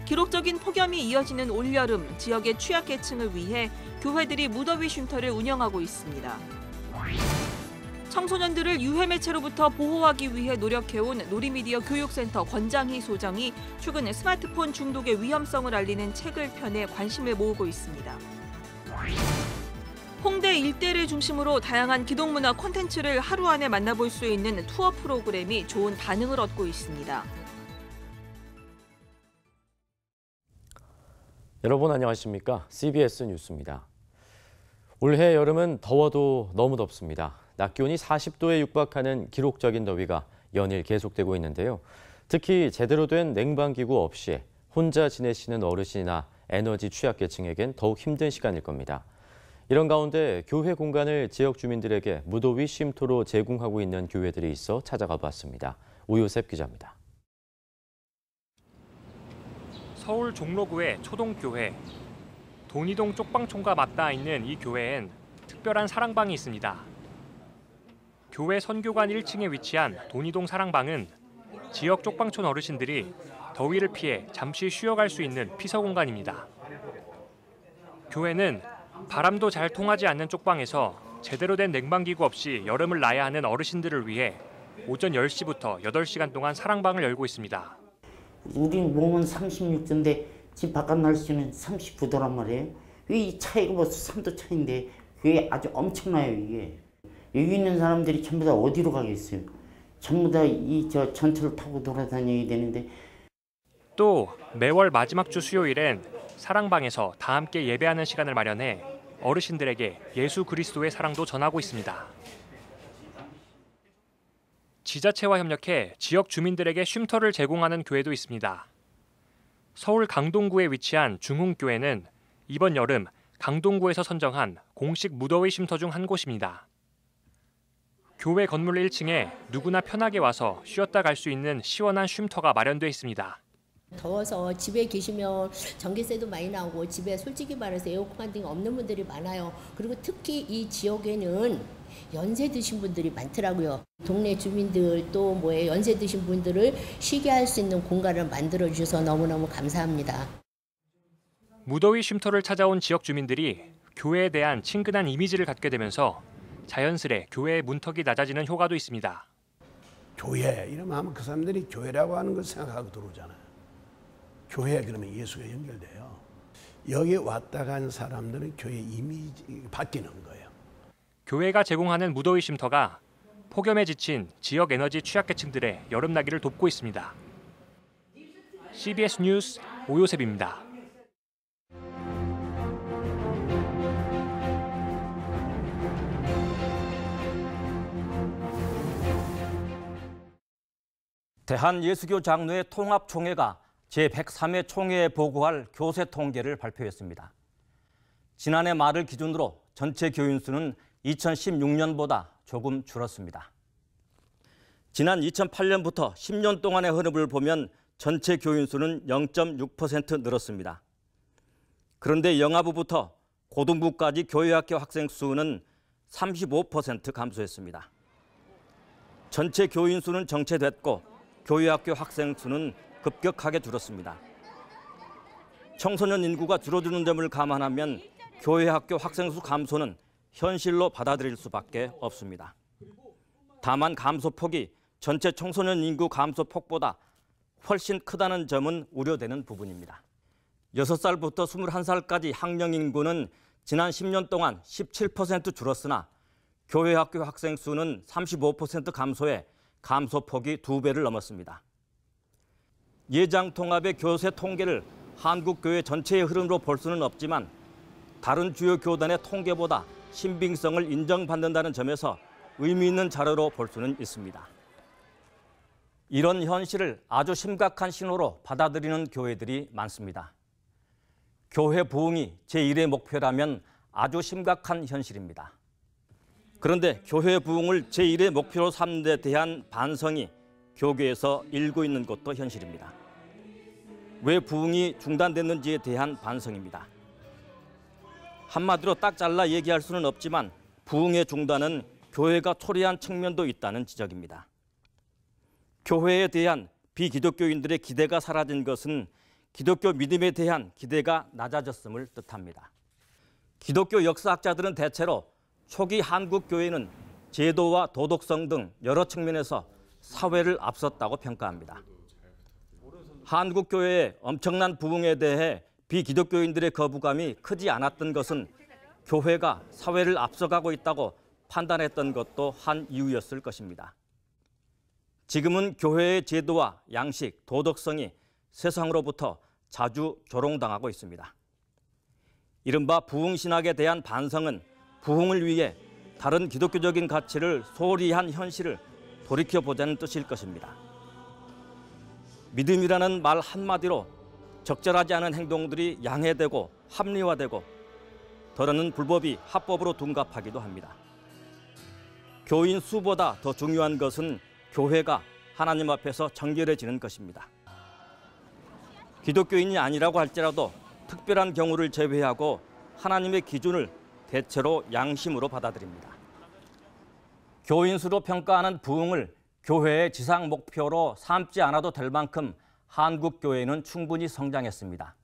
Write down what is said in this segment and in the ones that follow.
기록적인 폭염이 이어지는 올여름, 지역의 취약계층을 위해 교회들이 무더위 쉼터를 운영하고 있습니다. 청소년들을 유해 매체로부터 보호하기 위해 노력해온 놀이미디어 교육센터 권장희 소장이 최근 스마트폰 중독의 위험성을 알리는 책을 펴내 관심을 모으고 있습니다. 홍대 일대를 중심으로 다양한 기동문화 콘텐츠를 하루 안에 만나볼 수 있는 투어 프로그램이 좋은 반응을 얻고 있습니다. 여러분 안녕하십니까? CBS 뉴스입니다. 올해 여름은 더워도 너무 덥습니다. 낮 기온이 40도에 육박하는 기록적인 더위가 연일 계속되고 있는데요. 특히 제대로 된 냉방기구 없이 혼자 지내시는 어르신이나 에너지 취약계층에겐 더욱 힘든 시간일 겁니다. 이런 가운데 교회 공간을 지역 주민들에게 무더위 쉼터로 제공하고 있는 교회들이 있어 찾아가 봤습니다. 오요셉 기자입니다. 서울 종로구의 초동교회. 돈이동 쪽방촌과 맞닿아 있는 이 교회엔 특별한 사랑방이 있습니다. 교회 선교관 1층에 위치한 돈이동 사랑방은 지역 쪽방촌 어르신들이 더위를 피해 잠시 쉬어갈 수 있는 피서 공간입니다. 교회는 바람도 잘 통하지 않는 쪽방에서 제대로 된 냉방기구 없이 여름을 나야 하는 어르신들을 위해 오전 10시부터 8시간 동안 사랑방을 열고 있습니다. 우리 몸은 36도인데 지금 바깥 날씨는 39도란 말이에요. 이 차이가 벌써 3도 차이인데 그게 아주 엄청나요, 이게. 여기 있는 사람들이 전부 다 어디로 가겠어요? 전부 다 전철을 타고 돌아다녀야 되는데. 또 매월 마지막 주 수요일엔 사랑방에서 다 함께 예배하는 시간을 마련해 어르신들에게 예수 그리스도의 사랑도 전하고 있습니다. 지자체와 협력해 지역 주민들에게 쉼터를 제공하는 교회도 있습니다. 서울 강동구에 위치한 중흥교회는 이번 여름 강동구에서 선정한 공식 무더위 쉼터 중 한 곳입니다. 교회 건물 1층에 누구나 편하게 와서 쉬었다 갈 수 있는 시원한 쉼터가 마련돼 있습니다. 더워서 집에 계시면 전기세도 많이 나오고 집에 솔직히 말해서 에어컨 같은 게 없는 분들이 많아요. 그리고 특히 이 지역에는 연세 드신 분들이 많더라고요. 동네 주민들 또 연세 드신 분들을 쉬게 할 수 있는 공간을 만들어 주셔서 너무너무 감사합니다. 무더위 쉼터를 찾아온 지역 주민들이 교회에 대한 친근한 이미지를 갖게 되면서 자연스레 교회의 문턱이 낮아지는 효과도 있습니다. 교회 이러면 아마 그 사람들이 교회라고 하는 걸 생각하고 들어오잖아요. 교회 그러면 예수가 연결돼요. 여기 왔다 간 사람들은 교회 이미지 바뀌는 거예요. 교회가 제공하는 무더위 쉼터가 폭염에 지친 지역 에너지 취약계층들의 여름나기를 돕고 있습니다. CBS 뉴스 오요셉입니다. 대한예수교 장로회 통합총회가 제103회 총회에 보고할 교세 통계를 발표했습니다. 지난해 말을 기준으로 전체 교인 수는 2016년보다 조금 줄었습니다. 지난 2008년부터 10년 동안의 흐름을 보면 전체 교인 수는 0.6% 늘었습니다. 그런데 영아부부터 고등부까지 교회학교 학생 수는 35% 감소했습니다. 전체 교인 수는 정체됐고 교회학교 학생 수는 급격하게 줄었습니다. 청소년 인구가 줄어드는 점을 감안하면 교회학교 학생 수 감소는 현실로 받아들일 수밖에 없습니다. 다만 감소폭이 전체 청소년 인구 감소폭보다 훨씬 크다는 점은 우려되는 부분입니다. 6살부터 21살까지 학령 인구는 지난 10년 동안 17% 줄었으나 교회학교 학생 수는 35% 감소해 감소폭이 2배를 넘었습니다. 예장통합의 교세 통계를 한국교회 전체의 흐름으로 볼 수는 없지만 다른 주요 교단의 통계보다 신빙성을 인정받는다는 점에서 의미 있는 자료로 볼 수는 있습니다. 이런 현실을 아주 심각한 신호로 받아들이는 교회들이 많습니다. 교회 부흥이 제1의 목표라면 아주 심각한 현실입니다. 그런데 교회 부흥을 제1의 목표로 삼는 데 대한 반성이 교계에서 일고 있는 것도 현실입니다. 왜 부흥이 중단됐는지에 대한 반성입니다. 한마디로 딱 잘라 얘기할 수는 없지만 부흥의 중단은 교회가 초래한 측면도 있다는 지적입니다. 교회에 대한 비기독교인들의 기대가 사라진 것은 기독교 믿음에 대한 기대가 낮아졌음을 뜻합니다. 기독교 역사학자들은 대체로 초기 한국 교회는 제도와 도덕성 등 여러 측면에서 사회를 앞섰다고 평가합니다. 한국 교회의 엄청난 부흥에 대해 비기독교인들의 거부감이 크지 않았던 것은 교회가 사회를 앞서가고 있다고 판단했던 것도 한 이유였을 것입니다. 지금은 교회의 제도와 양식, 도덕성이 세상으로부터 자주 조롱당하고 있습니다. 이른바 부흥신학에 대한 반성은 부흥을 위해 다른 기독교적인 가치를 소홀히 한 현실을 돌이켜보자는 뜻일 것입니다. 믿음이라는 말 한마디로 적절하지 않은 행동들이 양해되고 합리화되고 더러는 불법이 합법으로 둔갑하기도 합니다. 교인 수보다 더 중요한 것은 교회가 하나님 앞에서 정결해지는 것입니다. 기독교인이 아니라고 할지라도 특별한 경우를 제외하고 하나님의 기준을 대체로 양심으로 받아들입니다. 교인 수로 평가하는 부흥을 교회의 지상 목표로 삼지 않아도 될 만큼 한국 교회는 충분히 성장했습니다.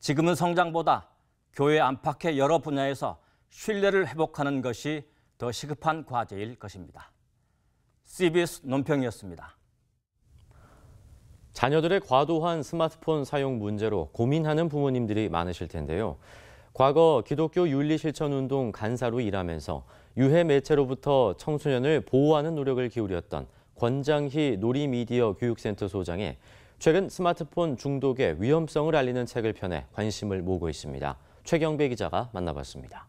지금은 성장보다 교회 안팎의 여러 분야에서 신뢰를 회복하는 것이 더 시급한 과제일 것입니다. CBS 논평이었습니다. 자녀들의 과도한 스마트폰 사용 문제로 고민하는 부모님들이 많으실 텐데요. 과거 기독교 윤리실천운동 간사로 일하면서 유해 매체로부터 청소년을 보호하는 노력을 기울였던 권장희 놀이미디어 교육센터 소장이 최근 스마트폰 중독의 위험성을 알리는 책을 펴내 관심을 모으고 있습니다. 최경배 기자가 만나봤습니다.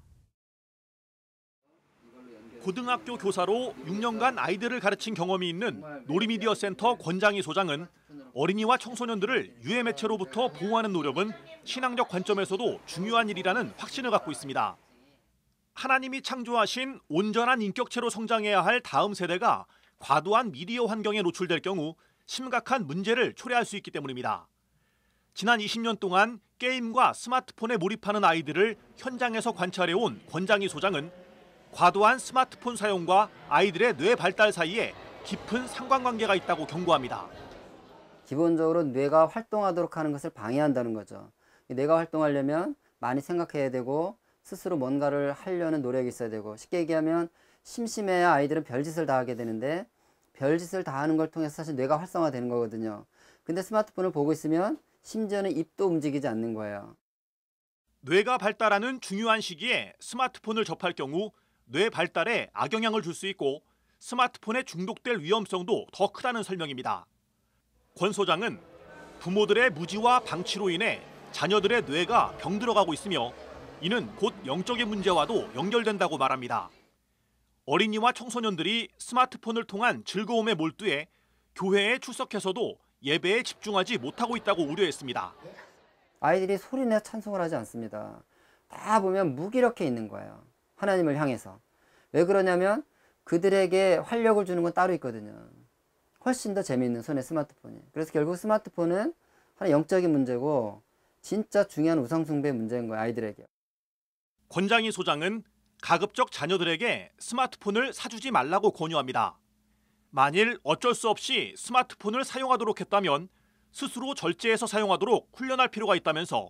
고등학교 교사로 6년간 아이들을 가르친 경험이 있는 놀이미디어 센터 권장희 소장은 어린이와 청소년들을 유해 매체로부터 보호하는 노력은 신앙적 관점에서도 중요한 일이라는 확신을 갖고 있습니다. 하나님이 창조하신 온전한 인격체로 성장해야 할 다음 세대가 과도한 미디어 환경에 노출될 경우 심각한 문제를 초래할 수 있기 때문입니다. 지난 20년 동안 게임과 스마트폰에 몰입하는 아이들을 현장에서 관찰해온 권장희 소장은 과도한 스마트폰 사용과 아이들의 뇌 발달 사이에 깊은 상관관계가 있다고 경고합니다. 기본적으로 뇌가 활동하도록 하는 것을 방해한다는 거죠. 뇌가 활동하려면 많이 생각해야 되고 스스로 뭔가를 하려는 노력이 있어야 되고, 쉽게 얘기하면 심심해야 아이들은 별짓을 다 하게 되는데 별짓을 다 하는 걸 통해서 사실 뇌가 활성화되는 거거든요. 근데 스마트폰을 보고 있으면 심지어는 입도 움직이지 않는 거예요. 뇌가 발달하는 중요한 시기에 스마트폰을 접할 경우 뇌 발달에 악영향을 줄 수 있고 스마트폰에 중독될 위험성도 더 크다는 설명입니다. 권 소장은 부모들의 무지와 방치로 인해 자녀들의 뇌가 병들어가고 있으며 이는 곧 영적인 문제와도 연결된다고 말합니다. 어린이와 청소년들이 스마트폰을 통한 즐거움에 몰두해 교회에 출석해서도 예배에 집중하지 못하고 있다고 우려했습니다. 아이들이 소리내 찬송을 하지 않습니다. 다 보면 무기력해 있는 거예요. 하나님을 향해서. 왜 그러냐면 그들에게 활력을 주는 건 따로 있거든요. 훨씬 더 재미있는 손에 스마트폰이. 그래서 결국 스마트폰은 하나의 영적인 문제고 진짜 중요한 우상숭배의 문제인 거예요, 아이들에게. 권장희 소장은 가급적 자녀들에게 스마트폰을 사주지 말라고 권유합니다. 만일 어쩔 수 없이 스마트폰을 사용하도록 했다면 스스로 절제해서 사용하도록 훈련할 필요가 있다면서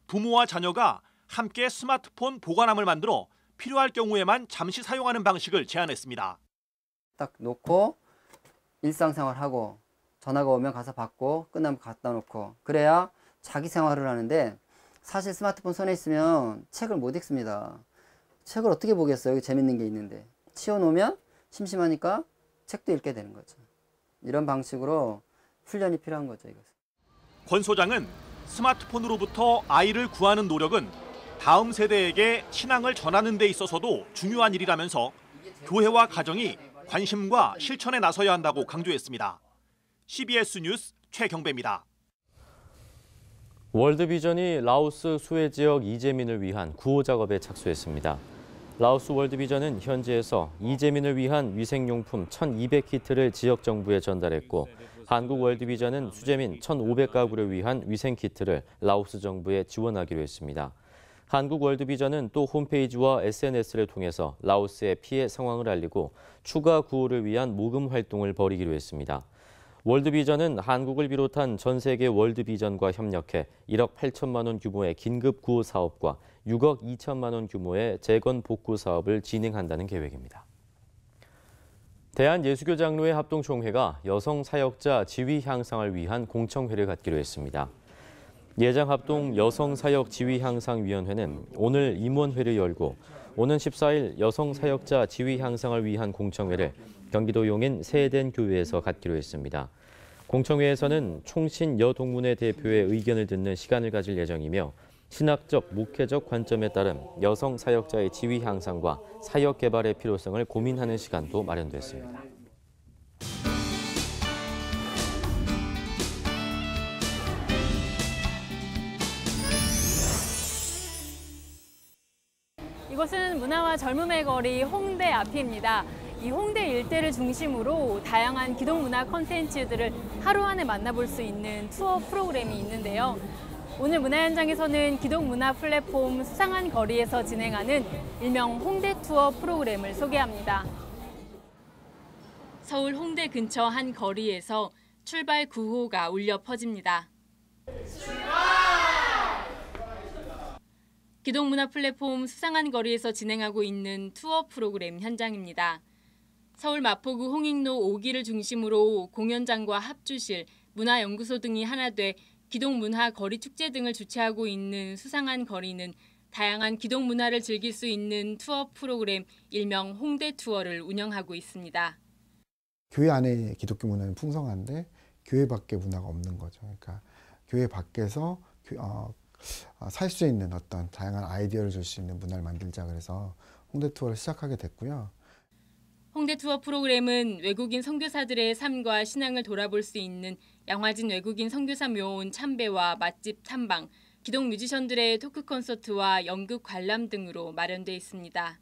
부모와 자녀가 함께 스마트폰 보관함을 만들어 필요할 경우에만 잠시 사용하는 방식을 제안했습니다. 딱 놓고 일상생활하고 전화가 오면 가서 받고 끝나면 갖다 놓고, 그래야 자기 생활을 하는데, 사실 스마트폰 손에 있으면 책을 못 읽습니다. 책을 어떻게 보겠어요? 여기 재밌는 게 있는데. 치워놓으면 심심하니까 책도 읽게 되는 거죠. 이런 방식으로 훈련이 필요한 거죠, 이것은. 권 소장은 스마트폰으로부터 아이를 구하는 노력은 다음 세대에게 신앙을 전하는 데 있어서도 중요한 일이라면서 교회와 가정이 관심과 실천에 나서야 한다고 강조했습니다. CBS 뉴스 최경배입니다. 월드비전이 라오스 수해 지역 이재민을 위한 구호 작업에 착수했습니다. 라오스 월드비전은 현지에서 이재민을 위한 위생용품 1,200키트를 지역 정부에 전달했고, 한국 월드비전은 수재민 1,500가구를 위한 위생키트를 라오스 정부에 지원하기로 했습니다. 한국 월드비전은 또 홈페이지와 SNS를 통해서 라오스의 피해 상황을 알리고 추가 구호를 위한 모금 활동을 벌이기로 했습니다. 월드비전은 한국을 비롯한 전 세계 월드비전과 협력해 1억 8천만 원 규모의 긴급 구호 사업과 6억 2천만 원 규모의 재건 복구 사업을 진행한다는 계획입니다. 대한예수교장로회 합동총회가 여성 사역자 지위 향상을 위한 공청회를 갖기로 했습니다. 예장합동 여성사역지위향상위원회는 오늘 임원회를 열고 오는 14일 여성사역자 지위 향상을 위한 공청회를 경기도 용인 세덴교회에서 갖기로 했습니다. 공청회에서는 총신 여동문회 대표의 의견을 듣는 시간을 가질 예정이며 신학적, 목회적 관점에 따른 여성 사역자의 지위 향상과 사역 개발의 필요성을 고민하는 시간도 마련됐습니다. 이곳은 문화와 젊음의 거리 홍대 앞입니다. 이 홍대 일대를 중심으로 다양한 기독문화 콘텐츠들을 하루 안에 만나볼 수 있는 투어 프로그램이 있는데요. 오늘 문화 현장에서는 기독문화 플랫폼 수상한 거리에서 진행하는 일명 홍대 투어 프로그램을 소개합니다. 서울 홍대 근처 한 거리에서 출발 구호가 울려 퍼집니다. 기독문화 플랫폼 수상한 거리에서 진행하고 있는 투어 프로그램 현장입니다. 서울 마포구 홍익로 5기를 중심으로 공연장과 합주실, 문화연구소 등이 하나 돼 기독문화 거리 축제 등을 주최하고 있는 수상한 거리는 다양한 기독문화를 즐길 수 있는 투어 프로그램 일명 홍대 투어를 운영하고 있습니다. 교회 안에 기독교 문화는 풍성한데 교회 밖에 문화가 없는 거죠. 그러니까 교회 밖에서 살 수 있는 어떤 다양한 아이디어를 줄 수 있는 문화를 만들자 그래서 홍대 투어를 시작하게 됐고요. 홍대 투어 프로그램은 외국인 선교사들의 삶과 신앙을 돌아볼 수 있는 양화진 외국인 선교사 묘원 참배와 맛집 탐방, 기독 뮤지션들의 토크 콘서트와 연극 관람 등으로 마련돼 있습니다.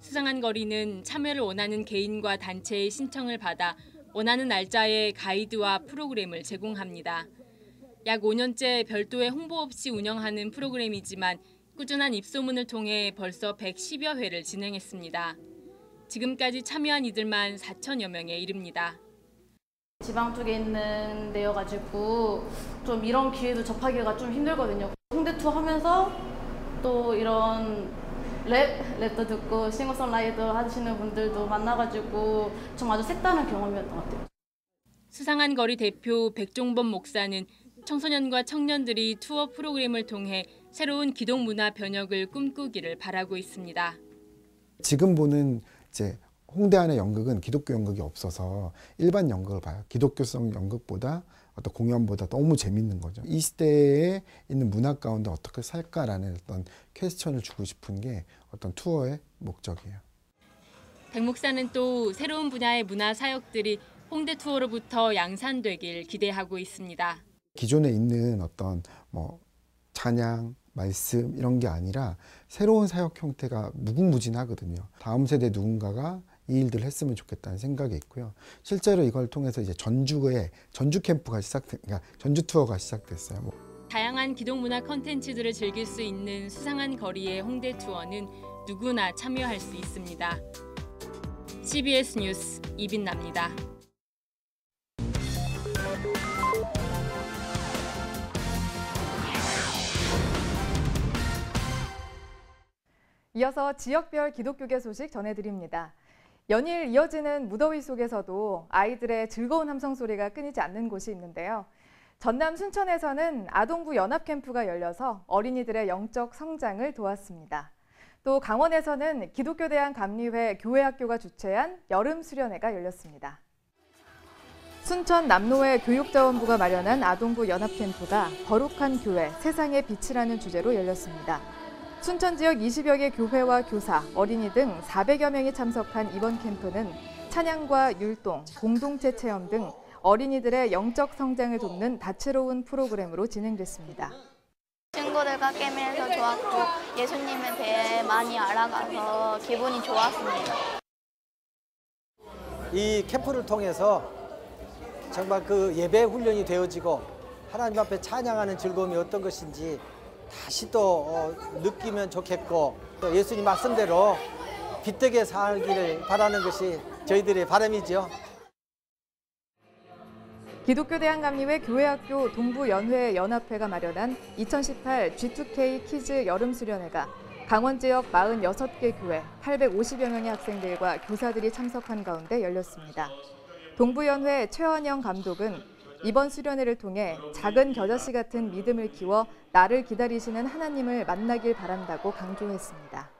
수상한 거리는 참여를 원하는 개인과 단체의 신청을 받아 원하는 날짜에 가이드와 프로그램을 제공합니다. 약 5년째 별도의 홍보 없이 운영하는 프로그램이지만 꾸준한 입소문을 통해 벌써 110여 회를 진행했습니다. 지금까지 참여한 이들만 4천여 명에 이릅니다. 지방 쪽에 있는 데여가지고 좀 이런 기회도 접하기가 좀 힘들거든요. 홍대 투어 하면서 또 이런 랩도 듣고 싱어송라이터 하시는 분들도 만나가지고 좀 아주 색다른 경험이었던 것 같아요. 수상한 거리 대표 백종범 목사는 청소년과 청년들이 투어 프로그램을 통해 새로운 기독 문화 변혁을 꿈꾸기를 바라고 있습니다. 지금 보는 이제 홍대 안의 연극은 기독교 연극이 없어서 일반 연극을 봐요. 기독교성 연극보다 어떤 공연보다 너무 재밌는 거죠. 이 시대에 있는 문화 가운데 어떻게 살까라는 어떤 퀘스천을 주고 싶은 게 어떤 투어의 목적이에요. 백 목사는 또 새로운 분야의 문화 사역들이 홍대 투어로부터 양산되길 기대하고 있습니다. 기존에 있는 어떤 찬양, 말씀 이런 게 아니라 새로운 사역 형태가 무궁무진하거든요. 다음 세대 누군가가 이 일들을 했으면 좋겠다는 생각이 있고요. 실제로 이걸 통해서 이제 전주 캠프가 그러니까 전주 투어가 시작됐어요. 다양한 기독문화 콘텐츠들을 즐길 수 있는 수상한 거리의 홍대 투어는 누구나 참여할 수 있습니다. CBS 뉴스 이빈나입니다. 이어서 지역별 기독교계 소식 전해드립니다. 연일 이어지는 무더위 속에서도 아이들의 즐거운 함성 소리가 끊이지 않는 곳이 있는데요. 전남 순천에서는 아동부 연합 캠프가 열려서 어린이들의 영적 성장을 도왔습니다. 또 강원에서는 기독교대한감리회 교회학교가 주최한 여름 수련회가 열렸습니다. 순천 남로회 교육자원부가 마련한 아동부 연합 캠프가 거룩한 교회, 세상의 빛이라는 주제로 열렸습니다. 순천 지역 20여 개 교회와 교사, 어린이 등 400여 명이 참석한 이번 캠프는 찬양과 율동, 공동체 체험 등 어린이들의 영적 성장을 돕는 다채로운 프로그램으로 진행됐습니다. 친구들과 깨면서 좋았고 예수님에 대해 많이 알아가서 기분이 좋았습니다. 이 캠프를 통해서 정말 그 예배 훈련이 되어지고 하나님 앞에 찬양하는 즐거움이 어떤 것인지 다시 또 느끼면 좋겠고 또 예수님 말씀대로 빛되게 살기를 바라는 것이 저희들의 바람이죠. 기독교 대한감리회 교회학교 동부연회 연합회가 마련한 2018 G2K 키즈 여름 수련회가 강원 지역 46개 교회 850여 명의 학생들과 교사들이 참석한 가운데 열렸습니다. 동부연회 최원영 감독은 이번 수련회를 통해 작은 겨자씨 같은 믿음을 키워 나를 기다리시는 하나님을 만나길 바란다고 강조했습니다.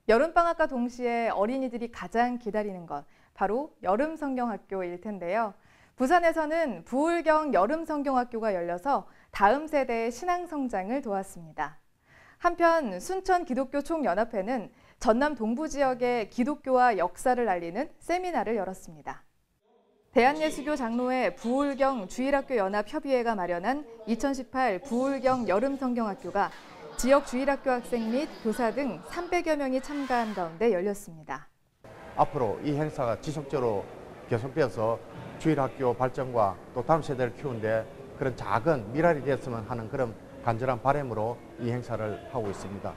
여름방학과 동시에 어린이들이 가장 기다리는 것, 바로 여름성경학교일 텐데요. 부산에서는 부울경 여름성경학교가 열려서 다음 세대의 신앙성장을 도왔습니다. 한편 순천 기독교 총연합회는 전남 동부 지역의 기독교와 역사를 알리는 세미나를 열었습니다. 대한예수교 장로회 부울경 주일학교 연합협의회가 마련한 2018 부울경 여름성경학교가 지역 주일학교 학생 및 교사 등 300여 명이 참가한 가운데 열렸습니다. 앞으로 이 행사가 지속적으로 계속되어서 주일학교 발전과 또 다음 세대를 키우는데 그런 작은 미랄이 됐으면 하는 그런 간절한 바람으로 이 행사를 하고 있습니다.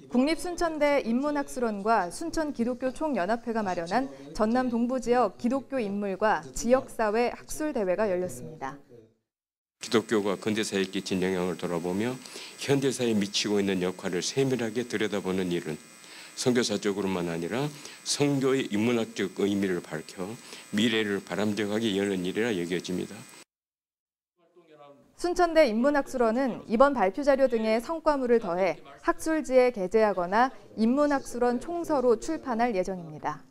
국립순천대 인문학술원과 순천기독교총연합회가 마련한 전남 동부 지역 기독교 인물과 지역사회 학술대회가 열렸습니다. 기독교가 근대사회에 끼친 영향을 돌아보며 현대사회에 미치고 있는 역할을 세밀하게 들여다보는 일은 선교사적으로만 아니라 선교의 인문학적 의미를 밝혀 미래를 바람직하게 여는 일이라 여겨집니다. 순천대 인문학술원은 이번 발표 자료 등의 성과물을 더해 학술지에 게재하거나 인문학술원 총서로 출판할 예정입니다.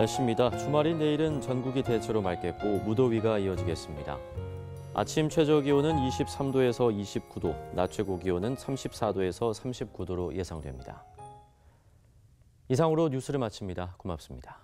날씨입니다. 주말인 내일은 전국이 대체로 맑겠고 무더위가 이어지겠습니다. 아침 최저기온은 23도에서 29도, 낮 최고기온은 34도에서 39도로 예상됩니다. 이상으로 뉴스를 마칩니다. 고맙습니다.